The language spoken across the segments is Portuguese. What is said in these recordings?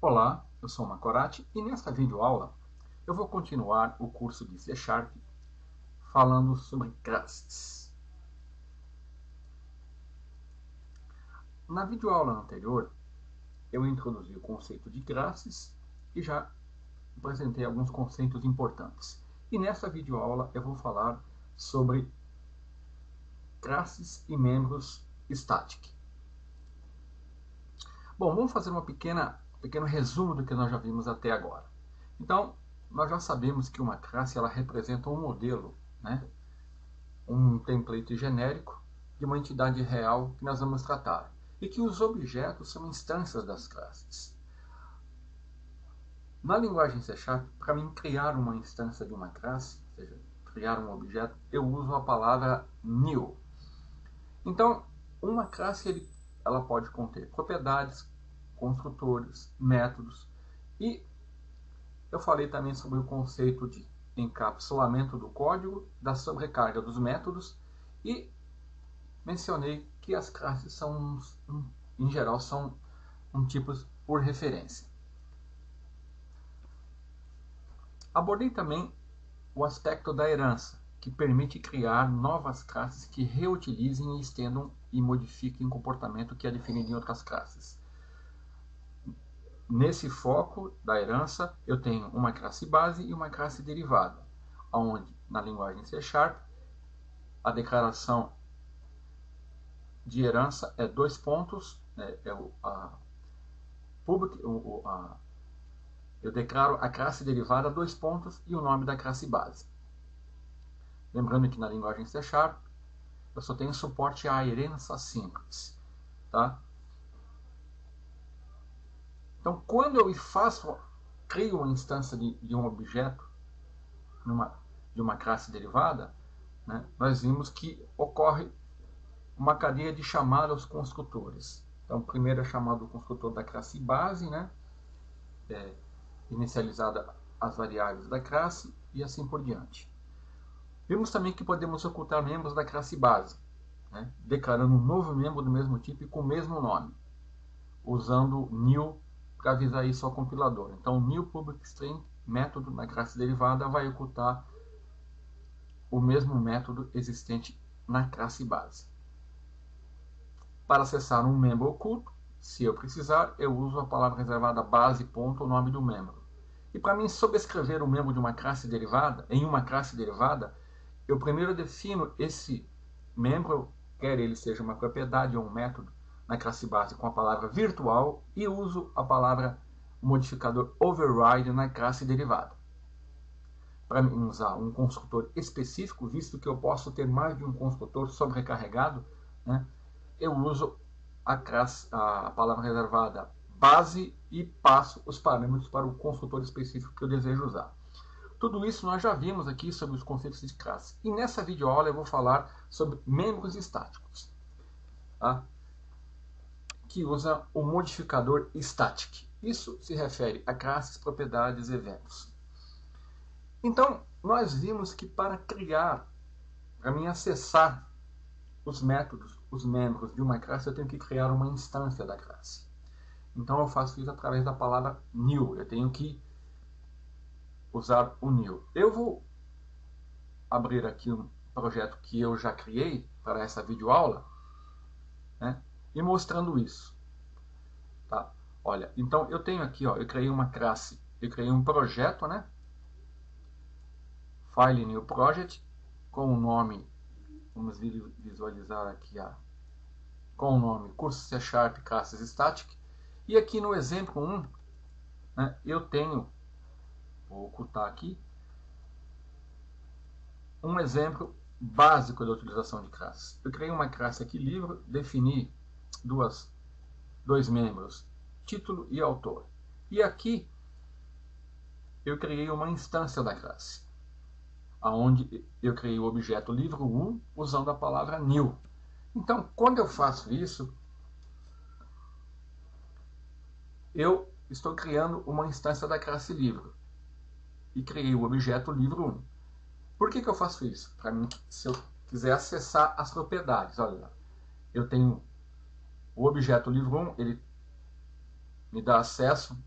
Olá, eu sou o Macorati e nesta videoaula eu vou continuar o curso de C# falando sobre classes. Na videoaula anterior eu introduzi o conceito de classes e já apresentei alguns conceitos importantes. E nesta videoaula eu vou falar sobre classes e membros static. Bom, vamos fazer um pequeno resumo do que nós já vimos até agora. Então, nós já sabemos que uma classe ela representa um modelo, né? Um template genérico de uma entidade real que nós vamos tratar, e que os objetos são instâncias das classes. Na linguagem C#, para mim criar uma instância de uma classe, ou seja, criar um objeto, eu uso a palavra new. Então, uma classe ela pode conter propriedades, construtores, métodos, e eu falei também sobre o conceito de encapsulamento do código, da sobrecarga dos métodos, e mencionei que as classes são, em geral, são tipos por referência. Abordei também o aspecto da herança, que permite criar novas classes que reutilizem, estendam e modifiquem o comportamento que é definido em outras classes. Nesse foco da herança, eu tenho uma classe base e uma classe derivada, onde, na linguagem C#, a declaração de herança é dois pontos, eu declaro a classe derivada dois pontos e o nome da classe base. Lembrando que na linguagem C# eu só tenho suporte à herança simples. Tá? Então, quando eu crio uma instância de um objeto de uma classe derivada, né, nós vimos que ocorre uma cadeia de chamada aos construtores. Então, primeiro é chamado o construtor da classe base, né, inicializada as variáveis da classe e assim por diante. Vimos também que podemos ocultar membros da classe base, né, declarando um novo membro do mesmo tipo e com o mesmo nome, usando new para avisar isso ao compilador. Então, new public string, método na classe derivada, vai ocultar o mesmo método existente na classe base. Para acessar um membro oculto, se eu precisar, eu uso a palavra reservada base ponto o nome do membro. E para mim sobrescrever o membro de uma classe derivada, em uma classe derivada, eu primeiro defino esse membro, quer ele seja uma propriedade ou um método, na classe base com a palavra virtual e uso a palavra modificador override na classe derivada. Para usar um construtor específico, visto que eu posso ter mais de um construtor sobrecarregado, né, eu uso a palavra reservada base e passo os parâmetros para o construtor específico que eu desejo usar. Tudo isso nós já vimos aqui sobre os conceitos de classe. E nessa videoaula eu vou falar sobre membros estáticos, tá? Que usa o modificador static. Isso se refere a classes, propriedades e eventos. Então, nós vimos que para mim acessar os métodos, os membros de uma classe, eu tenho que criar uma instância da classe. Então eu faço isso através da palavra new. Eu tenho que usar o new. Eu vou abrir aqui um projeto que eu já criei para essa videoaula, né, e mostrando isso. Tá? Olha, então eu tenho aqui, ó, eu criei uma classe, eu criei um projeto, né? File New Project, com o nome, vamos visualizar aqui, com o nome curso C# classes static. E aqui no exemplo 1, né, eu tenho, vou ocultar aqui, um exemplo básico da utilização de classes. Eu criei uma classe aqui livre, defini dois membros, título e autor. E aqui eu criei uma instância da classe, onde eu criei o objeto livro 1 usando a palavra new. Então, quando eu faço isso, eu estou criando uma instância da classe livro e criei o objeto livro 1. Por que eu faço isso? Para mim, se eu quiser acessar as propriedades, olha, eu tenho o objeto livro 1, ele me dá acesso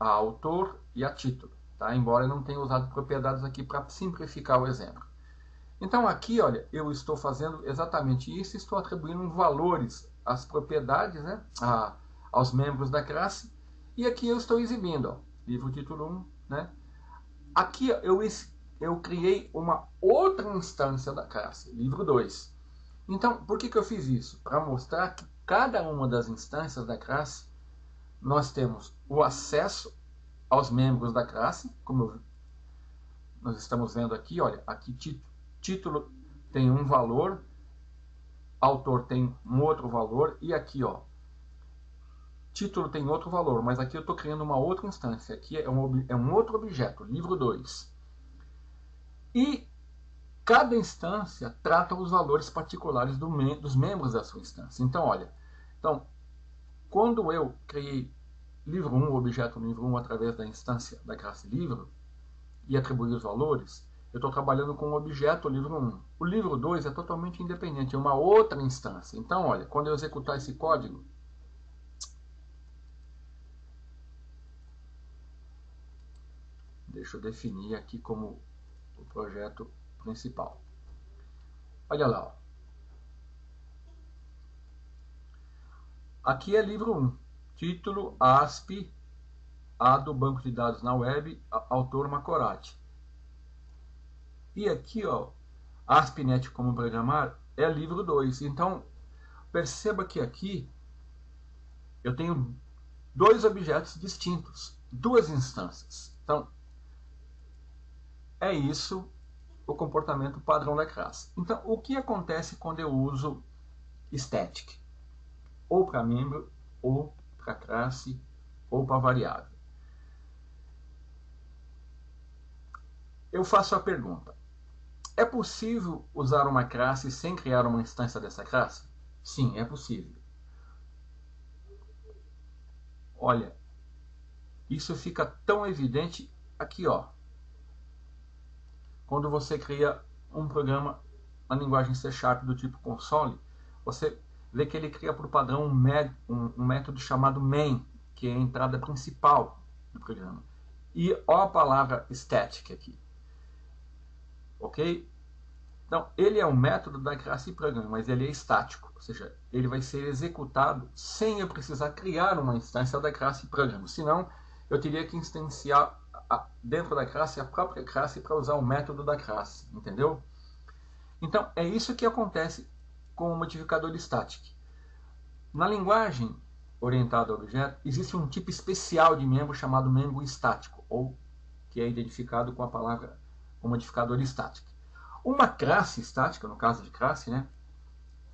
a autor e a título, tá? Embora eu não tenha usado propriedades aqui para simplificar o exemplo. Então aqui, olha, eu estou fazendo exatamente isso, estou atribuindo valores às propriedades, né, aos membros da classe, e aqui eu estou exibindo, ó, livro título 1, né? Aqui eu criei uma outra instância da classe, livro 2. Então, por que eu fiz isso? Para mostrar que cada uma das instâncias da classe, nós temos o acesso aos membros da classe, como nós estamos vendo aqui, olha, aqui título tem um valor, autor tem um outro valor, e aqui, ó, título tem outro valor, mas aqui eu estou criando uma outra instância, aqui é um outro objeto, livro 2. E cada instância trata os valores particulares dos membros da sua instância. Então, olha, quando eu criei livro 1, o objeto livro 1, através da instância da classe livro, e atribuí os valores, eu estou trabalhando com o objeto livro 1. O livro 2 é totalmente independente, é uma outra instância. Então, olha, quando eu executar esse código, deixa eu definir aqui como o projeto principal. Olha lá, ó. Aqui é livro 1, título ASP, A do banco de dados na web, autor Macorati. E aqui, ó, ASP.NET como programar é livro 2. Então, perceba que aqui eu tenho dois objetos distintos, duas instâncias. Então, é isso o comportamento padrão da classe. Então, o que acontece quando eu uso static? Ou para membro, ou para classe, ou para variável. Eu faço a pergunta: é possível usar uma classe sem criar uma instância dessa classe? Sim, é possível. Olha, isso fica tão evidente aqui, ó. Quando você cria um programa na linguagem C# do tipo console, você vê que ele cria por padrão um método chamado main, que é a entrada principal do programa. E ó a palavra static aqui. Ok? Então, ele é um método da classe programa, mas ele é estático. Ou seja, ele vai ser executado sem eu precisar criar uma instância da classe programa. Senão, eu teria que instanciar dentro da classe a própria classe para usar o método da classe. Entendeu? Então, é isso que acontece com o modificador static. Na linguagem orientada a objeto, existe um tipo especial de membro chamado membro estático, ou que é identificado com a palavra o modificador static. Uma classe estática, no caso de classe, né,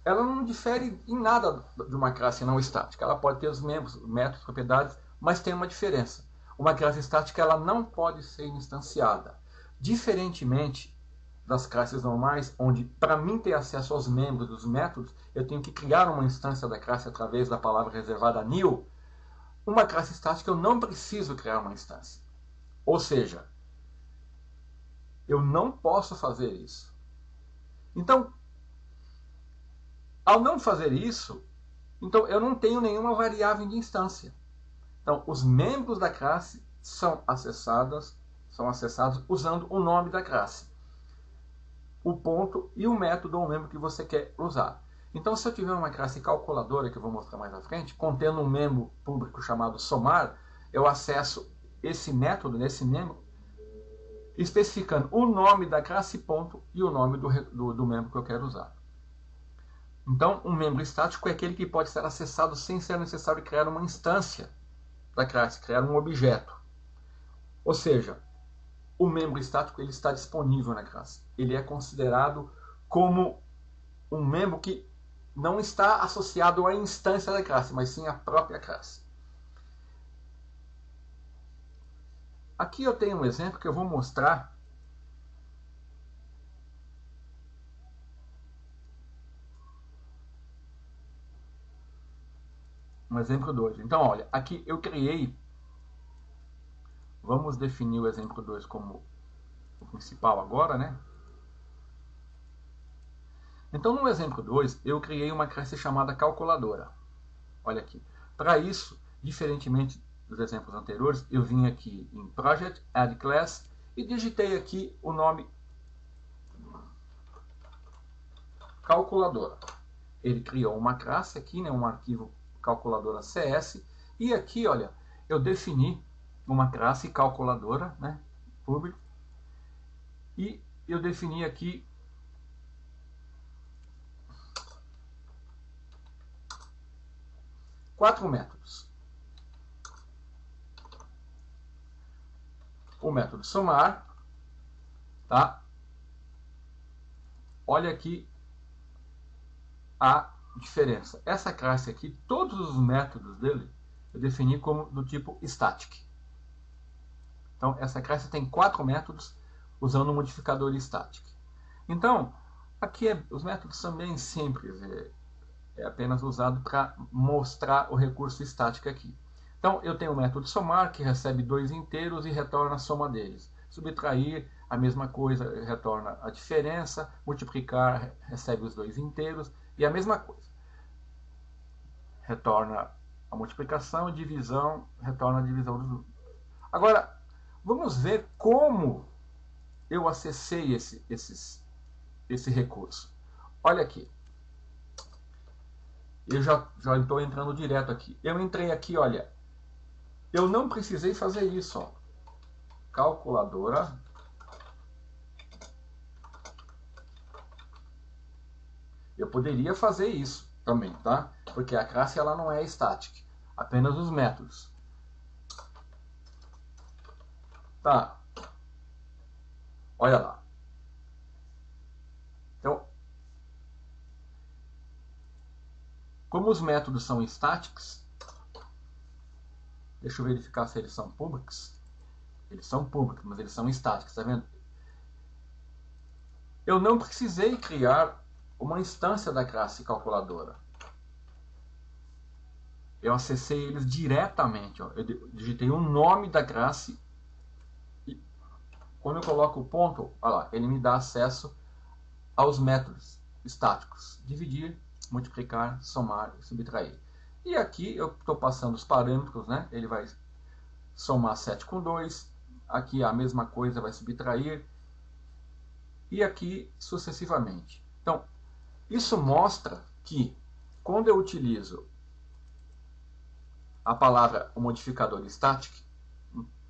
ela não difere em nada de uma classe não estática. Ela pode ter os membros, métodos, propriedades, mas tem uma diferença. Uma classe estática ela não pode ser instanciada. Diferentemente das classes normais, onde para mim ter acesso aos membros dos métodos, eu tenho que criar uma instância da classe através da palavra reservada new, uma classe estática eu não preciso criar uma instância. Ou seja, eu não posso fazer isso. Então, ao não fazer isso, então eu não tenho nenhuma variável de instância. Então, os membros da classe são acessados usando o nome da classe, o ponto e o método ou membro que você quer usar. Então, se eu tiver uma classe calculadora, que eu vou mostrar mais à frente, contendo um membro público chamado somar, eu acesso esse método nesse membro, especificando o nome da classe ponto e o nome do membro que eu quero usar. Então, um membro estático é aquele que pode ser acessado sem ser necessário criar uma instância da classe, criar um objeto. Ou seja, o membro estático ele está disponível na classe. Ele é considerado como um membro que não está associado à instância da classe, mas sim à própria classe. Aqui eu tenho um exemplo que eu vou mostrar. Um exemplo 2. Então, olha, aqui eu criei. Vamos definir o exemplo 2 como o principal agora, né? Então, no exemplo 2, eu criei uma classe chamada calculadora. Olha aqui. Para isso, diferentemente dos exemplos anteriores, eu vim aqui em Project, Add Class e digitei aqui o nome calculadora. Ele criou uma classe aqui, né, um arquivo calculadora CS, e aqui, olha, eu defini uma classe calculadora, né, public, e eu defini aqui quatro métodos. O método somar, tá? Olha aqui a diferença. Essa classe aqui, todos os métodos dele, eu defini como do tipo static. Então, essa classe tem 4 métodos usando o modificador static. Então, aqui os métodos são bem simples. É apenas usado para mostrar o recurso static aqui. Então, eu tenho o método somar, que recebe 2 inteiros e retorna a soma deles. Subtrair, a mesma coisa, retorna a diferença. Multiplicar, recebe os 2 inteiros. E a mesma coisa. Retorna a multiplicação, divisão, retorna a divisão dos números. Agora, vamos ver como eu acessei esse recurso. Olha aqui. Eu já estou entrando direto aqui. Eu entrei aqui, olha. Eu não precisei fazer isso, ó. Calculadora. Eu poderia fazer isso também, tá? Porque a classe ela não é static, apenas os métodos. Tá. Olha lá. Então, como os métodos são statics, deixa eu verificar se eles são públicos. Eles são públicos, mas eles são statics, tá vendo? Eu não precisei criar uma instância da classe calculadora. Eu acessei eles diretamente. Ó. Eu digitei o nome da classe e quando eu coloco o ponto, olha lá, ele me dá acesso aos métodos estáticos. Dividir, multiplicar, somar e subtrair. E aqui eu estou passando os parâmetros, né? Ele vai somar 7 com 2. Aqui a mesma coisa, vai subtrair. E aqui sucessivamente. Então, isso mostra que quando eu utilizo a palavra o modificador static,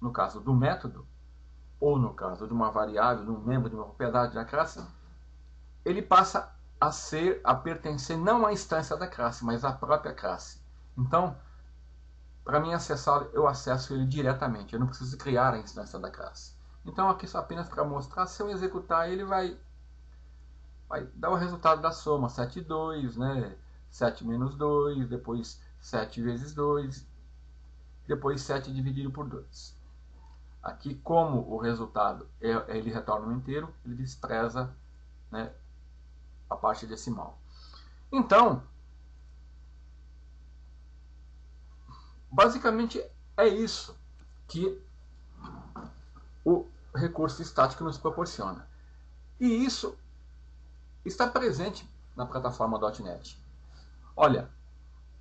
no caso do método, ou no caso de uma variável, de um membro de uma propriedade da classe, ele passa a pertencer não à instância da classe, mas à própria classe. Então, para mim acessar, eu acesso ele diretamente, eu não preciso criar a instância da classe. Então, aqui só apenas para mostrar, se eu executar, ele vai dar o resultado da soma, 7 e 2, né? 7 menos 2, depois 7 vezes 2, depois 7 dividido por 2. Aqui, como o resultado ele retorna um inteiro, ele despreza, né, a parte decimal. Então, basicamente é isso que o recurso estático nos proporciona. E isso está presente na plataforma .NET. Olha,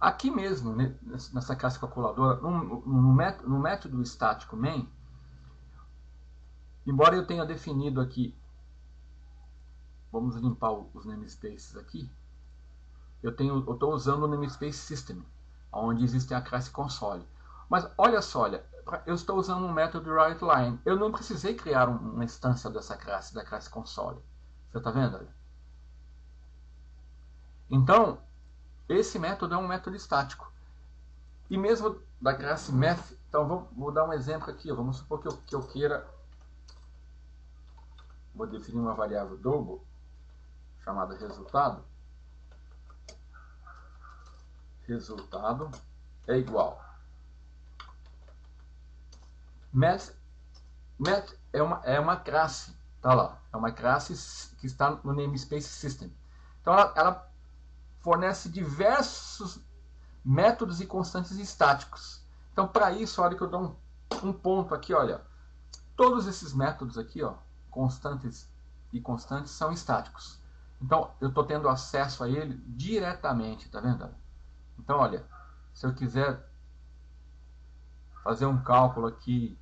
aqui mesmo, né, nessa classe calculadora, no método estático main, embora eu tenha definido aqui, vamos limpar os namespaces aqui, eu estou usando o namespace system, onde existe a classe console. Mas olha só, olha, eu estou usando um método writeLine. Eu não precisei criar uma instância dessa classe, da classe console. Você está vendo? Olha? Então, esse método é um método estático. E mesmo da classe math, então vou dar um exemplo aqui. Vamos supor que eu queira, vou definir uma variável double, chamada resultado. Resultado é igual. Math é uma classe, tá lá, é uma classe que está no namespace system. Então ela fornece diversos métodos e constantes estáticos. Então para isso, olha que eu dou um ponto aqui, olha, todos esses métodos aqui, ó, constantes e constantes são estáticos. Então eu estou tendo acesso a ele diretamente, tá vendo? Então olha, se eu quiser fazer um cálculo aqui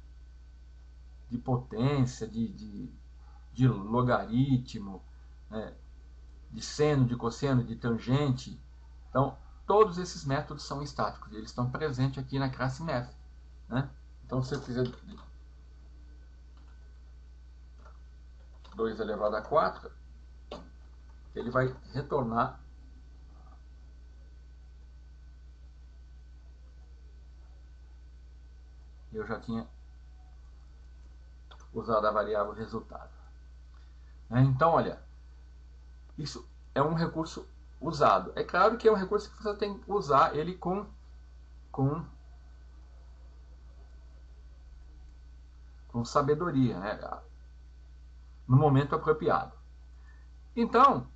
de potência, de logaritmo, né, de seno, de cosseno, de tangente. Então, todos esses métodos são estáticos, eles estão presentes aqui na classe Math, né? Então, se eu fizer 2 elevado a 4, ele vai retornar eu já tinha usado a variável resultado. Então, olha, isso é um recurso usado. É claro que é um recurso que você tem que usar ele com sabedoria, né? No momento apropriado. Então,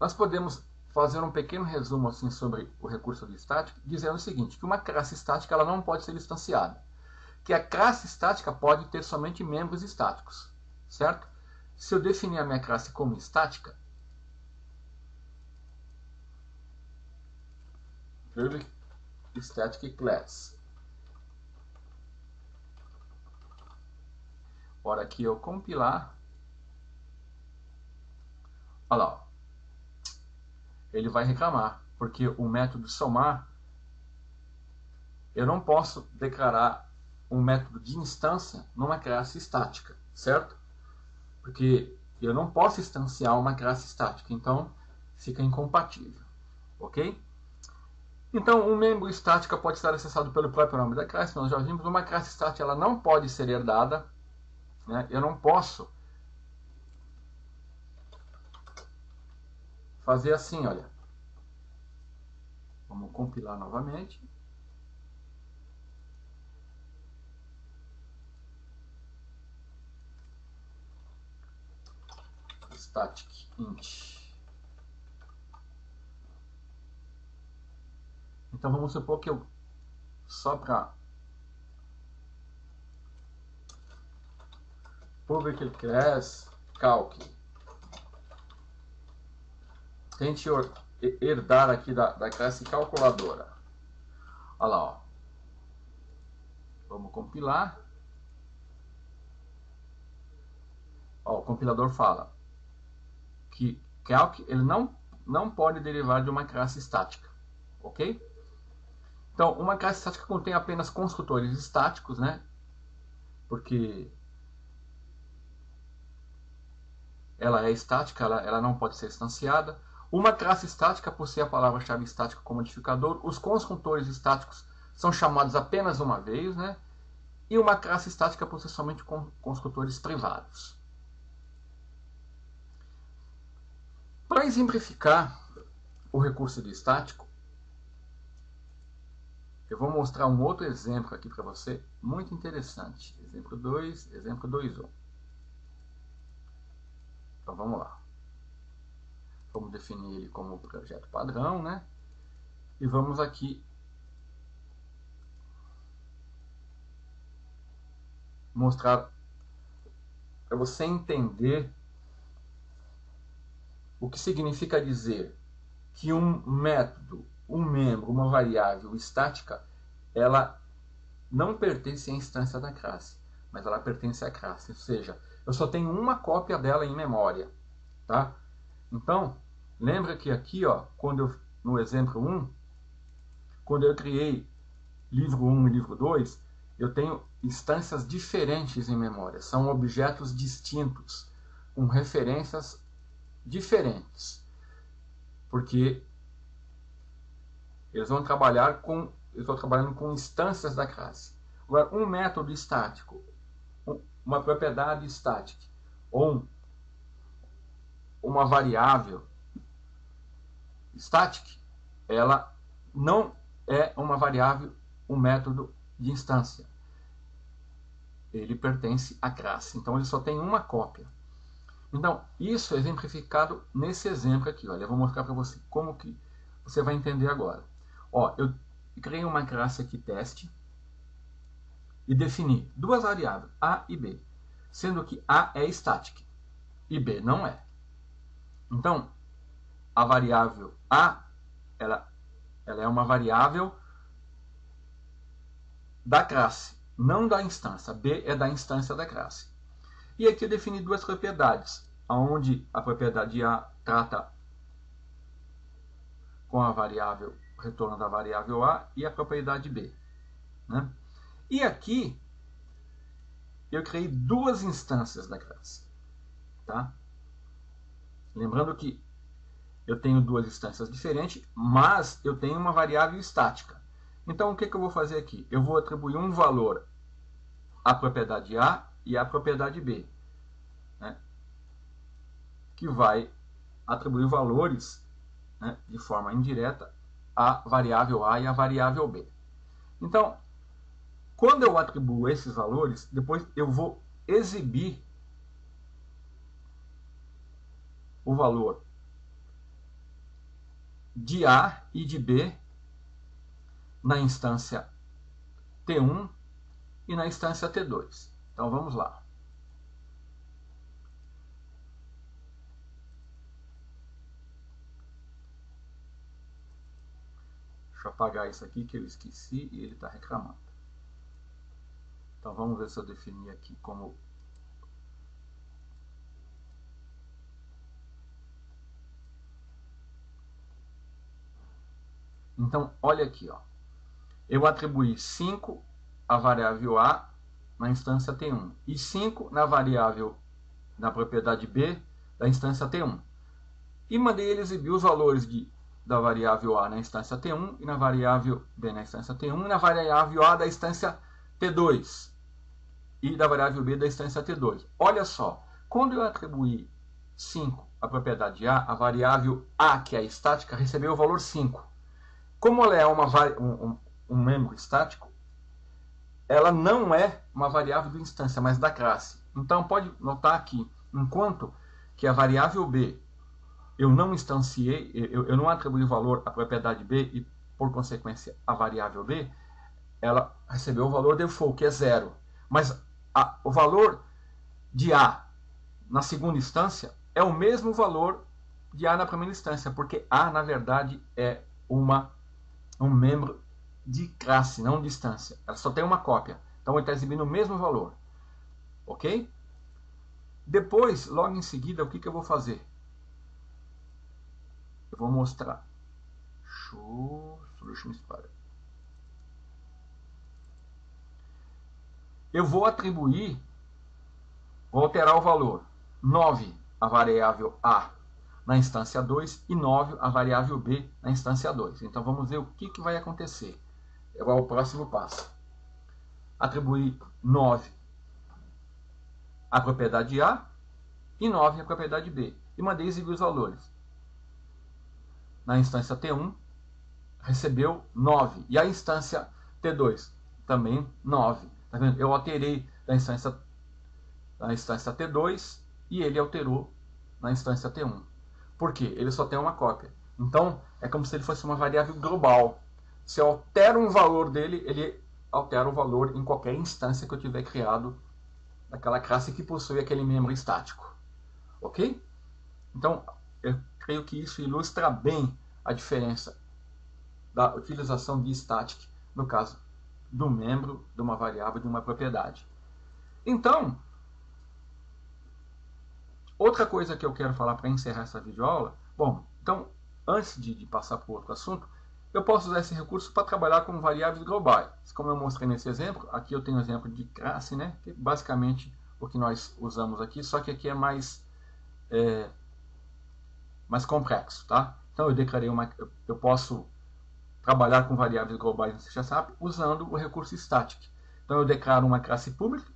nós podemos fazer um pequeno resumo assim sobre o recurso de estática, dizendo o seguinte, que uma classe estática ela não pode ser instanciada, que a classe estática pode ter somente membros estáticos, certo? Se eu definir a minha classe como estática, static class. Hora que eu compilar, olha lá, ó, ele vai reclamar, porque o método somar, eu não posso declarar um método de instância numa classe estática, certo? Porque eu não posso instanciar uma classe estática, então fica incompatível, ok? Então, um membro estática pode estar acessado pelo próprio nome da classe, nós já vimos, uma classe estática ela não pode ser herdada, né? Eu não posso fazer assim, olha. Vamos compilar novamente. Static int. Então vamos supor que eu, só para public class calc, tente herdar aqui da classe calculadora. Olha lá, ó. Vamos compilar. Ó, o compilador fala que calc ele não pode derivar de uma classe estática, ok? Então, uma classe estática contém apenas construtores estáticos, né? Porque ela é estática, ela não pode ser instanciada. Uma classe estática possui a palavra-chave estática como modificador. Os construtores estáticos são chamados apenas uma vez, né? E uma classe estática possui somente construtores privados. Para exemplificar o recurso de estático, eu vou mostrar um outro exemplo aqui para você, muito interessante. Exemplo 2, exemplo 2.1. Então vamos lá. Vamos definir ele como projeto padrão, né? E vamos aqui mostrar para você entender o que significa dizer que um método, um membro, uma variável estática, ela não pertence à instância da classe, mas ela pertence à classe. Ou seja, eu só tenho uma cópia dela em memória, tá? Então, lembra que aqui, ó, no exemplo 1, quando eu criei livro 1 e livro 2, eu tenho instâncias diferentes em memória. São objetos distintos, com referências diferentes. Porque eles vão trabalhar com, eu estou trabalhando com instâncias da classe. Agora, um método estático, uma propriedade estática, ou uma variável static, ela não é uma variável, um método de instância. Ele pertence à classe. Então, ele só tem uma cópia. Então, isso é exemplificado nesse exemplo aqui. Olha, eu vou mostrar para você como que você vai entender agora. Ó, eu criei uma classe aqui, teste, e defini duas variáveis, A e B, sendo que A é static e B não é. Então, a variável A, ela é uma variável da classe, não da instância. B é da instância da classe. E aqui eu defini duas propriedades, onde a propriedade A trata com a variável, retorno da variável A, e a propriedade B. Né? E aqui eu criei duas instâncias da classe. Tá? Lembrando que eu tenho duas instâncias diferentes, mas eu tenho uma variável estática. Então, o que eu vou fazer aqui? Eu vou atribuir um valor à propriedade A e à propriedade B, né? Que vai atribuir valores, né, de forma indireta à variável A e à variável B. Então, quando eu atribuo esses valores, depois eu vou exibir o valor de A e de B na instância T1 e na instância T2. Então vamos lá. Deixa eu apagar isso aqui que eu esqueci e ele está reclamando. Então vamos ver se eu definir aqui como então, olha aqui, ó. Eu atribuí 5 à variável A na instância T1 e 5 na variável, na propriedade B da instância T1. E mandei ele exibir os valores da variável A na instância T1 e na variável B na instância T1 e na variável A da instância T2 e da variável B da instância T2. Olha só, quando eu atribuí 5 à propriedade A, a variável A, que é a estática, recebeu o valor 5. Como ela é um membro estático, ela não é uma variável de instância, mas da classe. Então pode notar aqui, enquanto que a variável B eu não instanciei, eu não atribuí valor à propriedade B e, por consequência, a variável B, ela recebeu o valor default, que é 0. Mas o valor de A na segunda instância é o mesmo valor de A na primeira instância, porque A, na verdade, é um membro de classe, não de instância. Ela só tem uma cópia. Então, ele está exibindo o mesmo valor. Ok? Depois, logo em seguida, o que eu vou fazer? Eu vou mostrar. Show Solution Explorer. Eu vou atribuir, vou alterar o valor 9 a variável A na instância 2 e 9 a variável B na instância 2. Então vamos ver o que vai acontecer. É o próximo passo. Atribuir 9 à propriedade A e 9 à propriedade B. E mandei exibir os valores. Na instância T1 recebeu 9. E a instância T2 também 9. Tá vendo? Eu alterei na instância T2 e ele alterou na instância T1. Por quê? Ele só tem uma cópia. Então, é como se ele fosse uma variável global. Se eu altero um valor dele, ele altera o valor em qualquer instância que eu tiver criado daquela classe que possui aquele membro estático. Ok? Então, eu creio que isso ilustra bem a diferença da utilização de static no caso do membro de uma variável de uma propriedade. Então, outra coisa que eu quero falar para encerrar essa videoaula, bom, então, antes de passar para outro assunto, eu posso usar esse recurso para trabalhar com variáveis globais. Como eu mostrei nesse exemplo, aqui eu tenho um exemplo de classe, né, que é basicamente o que nós usamos aqui, só que aqui é mais complexo, tá? Então eu posso trabalhar com variáveis globais no C# usando o recurso static. Então eu declaro uma classe pública,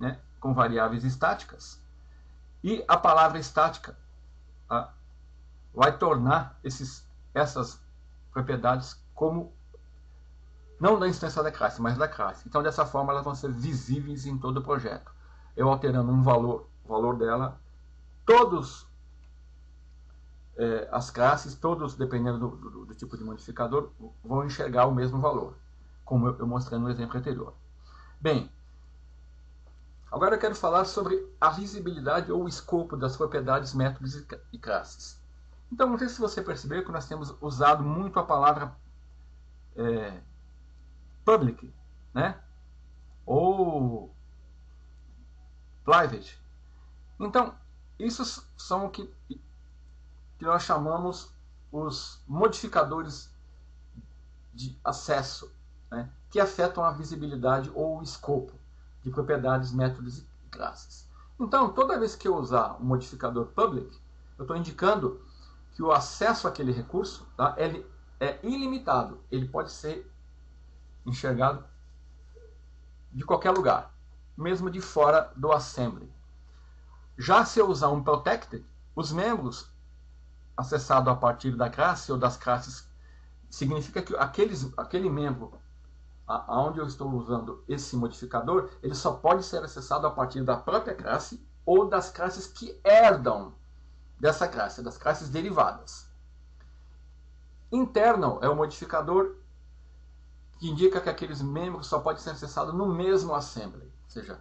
né, com variáveis estáticas, e a palavra estática vai tornar essas propriedades como não da instância da classe, mas da classe. Então dessa forma elas vão ser visíveis em todo o projeto. Eu alterando um valor dela, todos as classes, todos, dependendo do tipo de modificador, vão enxergar o mesmo valor, como eu mostrei no exemplo anterior. Bem, agora eu quero falar sobre a visibilidade ou o escopo das propriedades, métodos e classes. Então, não sei se você percebeu que nós temos usado muito a palavra public né? Ou private. Então, isso são o que nós chamamos os modificadores de acesso, né? Que afetam a visibilidade ou o escopo de propriedades, métodos e classes. Então, toda vez que eu usar um modificador public, eu estou indicando que o acesso àquele recurso, tá, ele é ilimitado. Ele pode ser enxergado de qualquer lugar, mesmo de fora do assembly. Já se eu usar um protected, os membros acessados a partir da classe ou das classes, significa que aquele membro onde eu estou usando esse modificador, ele só pode ser acessado a partir da própria classe ou das classes que herdam dessa classe, das classes derivadas. Internal é o modificador que indica que aqueles membros só podem ser acessados no mesmo assembly, ou seja,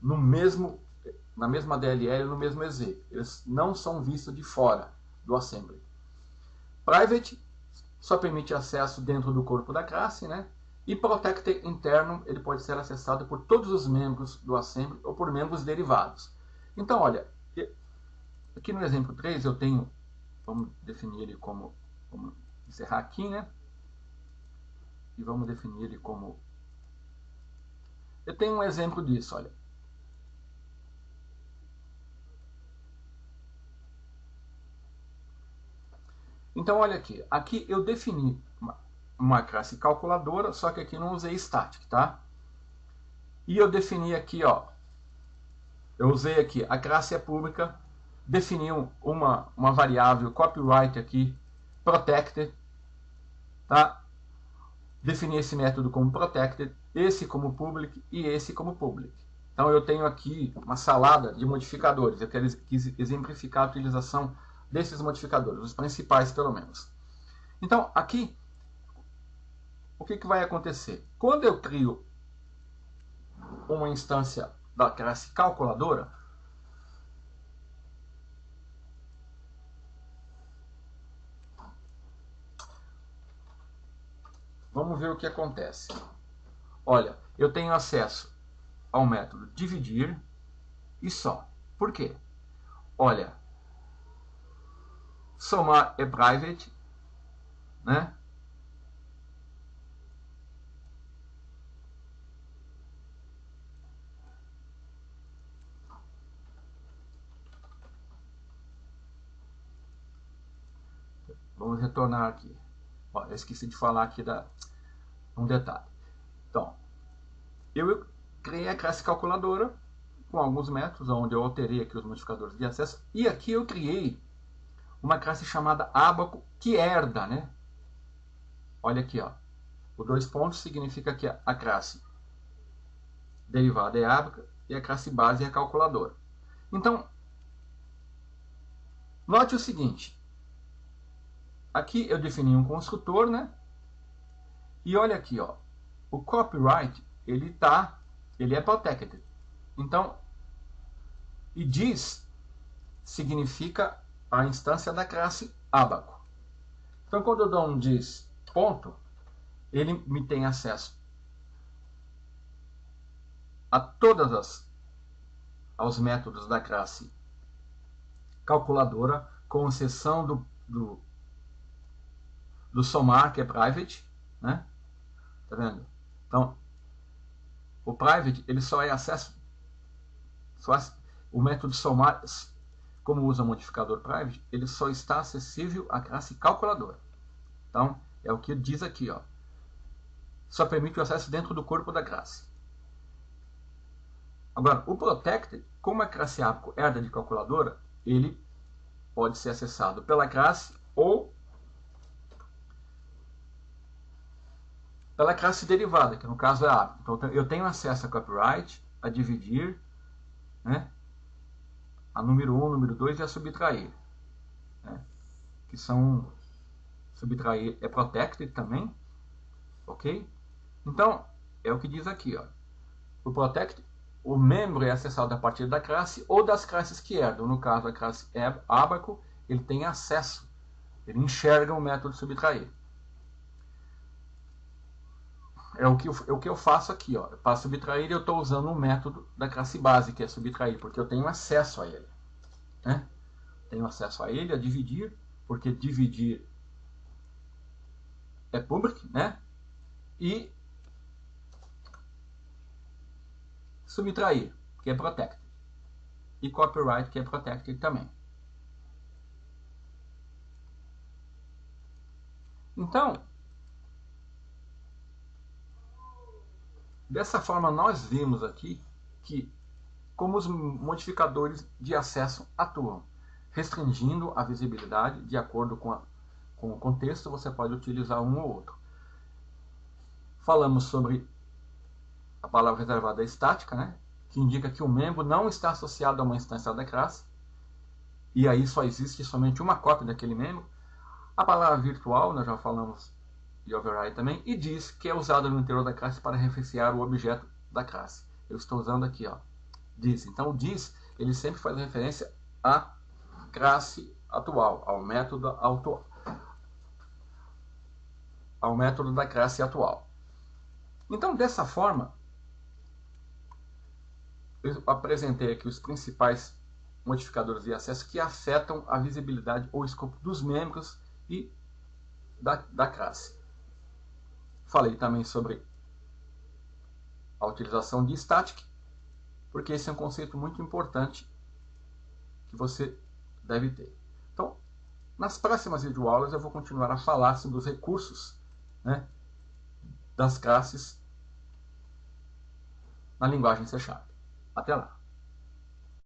na mesma DLL ou no mesmo EZ. Eles não são vistos de fora do assembly. Private só permite acesso dentro do corpo da classe, né? E protected interno, ele pode ser acessado por todos os membros do assembly ou por membros derivados. Então, olha, aqui no exemplo 3 eu tenho, vamos definir ele como, vamos encerrar aqui, né? E vamos definir ele como, eu tenho um exemplo disso, olha. Então, olha aqui, aqui eu defini uma classe calculadora, só que aqui não usei static, tá? E eu defini aqui, ó, eu usei aqui, a classe é pública, defini uma variável copyright aqui, protected, tá? Defini esse método como protected, esse como public e esse como public. Então eu tenho aqui uma salada de modificadores, eu quis exemplificar a utilização desses modificadores, os principais pelo menos. Então aqui, o que vai acontecer? Quando eu crio uma instância da classe calculadora, vamos ver o que acontece. Olha, eu tenho acesso ao método dividir e só. Por quê? Olha, somar é private, né? Vamos retornar aqui. Ó, eu esqueci de falar aqui um detalhe. Então, eu criei a classe calculadora com alguns métodos, onde eu alterei aqui os modificadores de acesso. E aqui eu criei uma classe chamada Abaco, que herda, né? Olha aqui, ó. O 2 pontos significa que a classe derivada é Abaco e a classe base é a calculadora. Então, note o seguinte. Aqui eu defini um construtor, né? E olha aqui, ó. O copyright, ele é protected. Então, e diz significa a instância da classe Abaco. Então, quando eu dou um diz ponto, ele me tem acesso a aos métodos da classe calculadora, com exceção do somar, que é private, né? Tá vendo? Então, o private, ele só é acesso, o método somar, como usa o modificador private, ele só está acessível à classe calculadora. Então, é o que diz aqui, ó. Só permite o acesso dentro do corpo da classe. Agora, o protected, como a classe Abaco herda de calculadora, ele pode ser acessado pela classe ou pela classe derivada, que no caso é Abaco. Então, eu tenho acesso a copyright, a dividir, né? A número 1, número 2 e a subtrair, né? Que são, subtrair é protected também, ok? Então, é o que diz aqui, ó. O protected, o membro é acessado a partir da classe ou das classes que herdam. No caso, a classe Abaco, ele tem acesso, ele enxerga o método subtrair. É o que eu faço aqui, ó. Para subtrair, eu estou usando um método da classe base, que é subtrair, porque eu tenho acesso a ele, né? Tenho acesso a ele, a dividir, porque dividir é public, né? E subtrair, que é protected. E copyright, que é protected também. Então, dessa forma nós vimos aqui que como os modificadores de acesso atuam, restringindo a visibilidade de acordo com o contexto, você pode utilizar um ou outro. Falamos sobre a palavra reservada estática, né, que indica que o membro não está associado a uma instância da classe, e aí só existe somente uma cópia daquele membro. A palavra virtual, nós já falamos de override também, e diz que é usada no interior da classe para referenciar o objeto da classe. Eu estou usando aqui, ó, diz. Então, o diz, ele sempre faz referência à classe atual, ao método da classe atual. Então, dessa forma, eu apresentei aqui os principais modificadores de acesso que afetam a visibilidade ou escopo dos membros e da classe. Falei também sobre a utilização de static, porque esse é um conceito muito importante que você deve ter. Então, nas próximas videoaulas eu vou continuar a falar sobre os recursos, né, das classes na linguagem C#. Até lá!